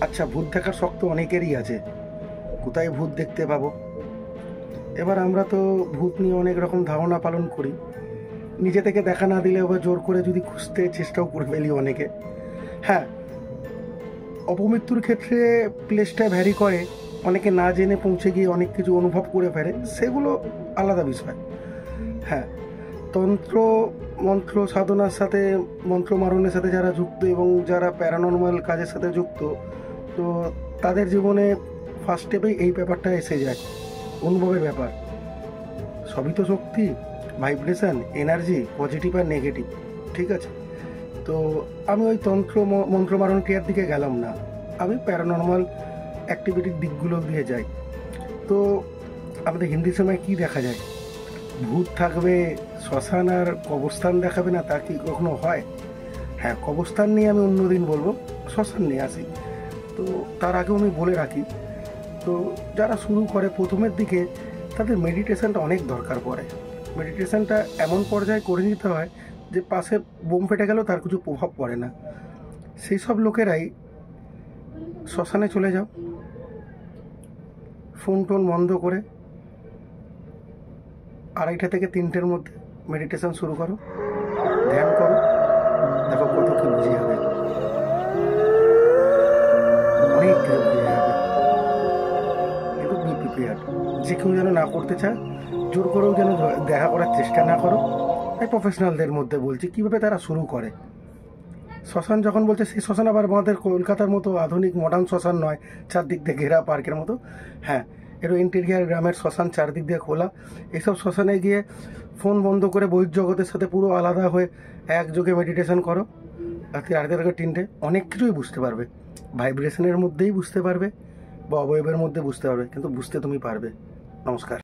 আচ্ছা, ভূত দেখার শখ তো অনেকেরই আছে। কোথায় ভূত দেখতে পাবো? এবার আমরা তো ভূত নিয়ে অনেক রকম ধারণা পালন করি। নিজে থেকে দেখা না দিলে আবার জোর করে যদি খুঁজতে চেষ্টাও করে ফেলি অনেকে। হ্যাঁ, অপমৃত্যুর ক্ষেত্রে প্লেসটা ভ্যারি করে। অনেকে না জেনে পৌঁছে গিয়ে অনেক কিছু অনুভব করে ফেলে, সেগুলো আলাদা বিষয়। হ্যাঁ, তন্ত্র মন্ত্র সাধনার সাথে, মন্ত্র মারণের সাথে যারা যুক্ত এবং যারা প্যারানর্মাল কাজের সাথে যুক্ত, তো তাদের জীবনে ফার্স্ট স্টেপেই এই ব্যাপারটা এসে যায়, অনুভবের ব্যাপার। সবই তো শক্তি, ভাইব্রেশন, এনার্জি, পজিটিভ আর নেগেটিভ। ঠিক আছে, তো আমি ওই তন্ত্র মন্ত্র মারণ ক্রিয়ার দিকে গেলাম না, আমি প্যারানর্মাল অ্যাক্টিভিটির দিকগুলো দিয়ে যাই। তো আমাদের হিন্দি সময় কি দেখা যায়? ভূত থাকবে, শ্মশান আর কবরস্থান দেখাবে না, তা কি কখনো হয়? হ্যাঁ, কবরস্থান নিয়ে আমি অন্যদিন বলবো, শ্মশান নিয়ে আসি। তো তার আগেও আমি বলে রাখি, তো যারা শুরু করে প্রথমের দিকে তাদের মেডিটেশনটা অনেক দরকার পড়ে। মেডিটেশনটা এমন পর্যায়ে করে নিতে হয় যে পাশে বোম ফেটে গেলেও তার কিছু প্রভাব পড়ে না। সেই সব লোকেরাই শ্মশানে চলে যাও, ফোন টোন বন্ধ করে 2:30 থেকে 3টের মধ্যে মেডিটেশন শুরু করো, ধ্যান করো, দেখো কত কি বুঝে যাবে, অনেক কিছু বুঝে যাবে। কিন্তু বি প্রিপেয়ার্ড, যে কেউ যেন না করতে চায়, জোর করেও যেন দেখা করার চেষ্টা না করো। তাই প্রফেশনালদের মধ্যে বলছি কীভাবে তারা শুরু করে। শ্মশান যখন বলছে, সেই শ্মশান আবার আমাদের কলকাতার মতো আধুনিক মডার্ন শ্মশান নয়, চারদিক দিয়ে ঘেরা পার্কের মতো। হ্যাঁ, এরও ইন্টেরিয়ার গ্রামের শ্মশান, চারদিক দিয়ে খোলা। এইসব শ্মশানে গিয়ে ফোন বন্ধ করে বহির্জগতের সাথে পুরো আলাদা হয়ে একযোগে মেডিটেশন করো, রাত্রি 2:30-3টে, অনেক কিছুই বুঝতে পারবে। ভাইব্রেশনের মধ্যেই বুঝতে পারবে বা অবয়বের মধ্যে বুঝতে পারবে, কিন্তু বুঝতে তুমি পারবে। নমস্কার।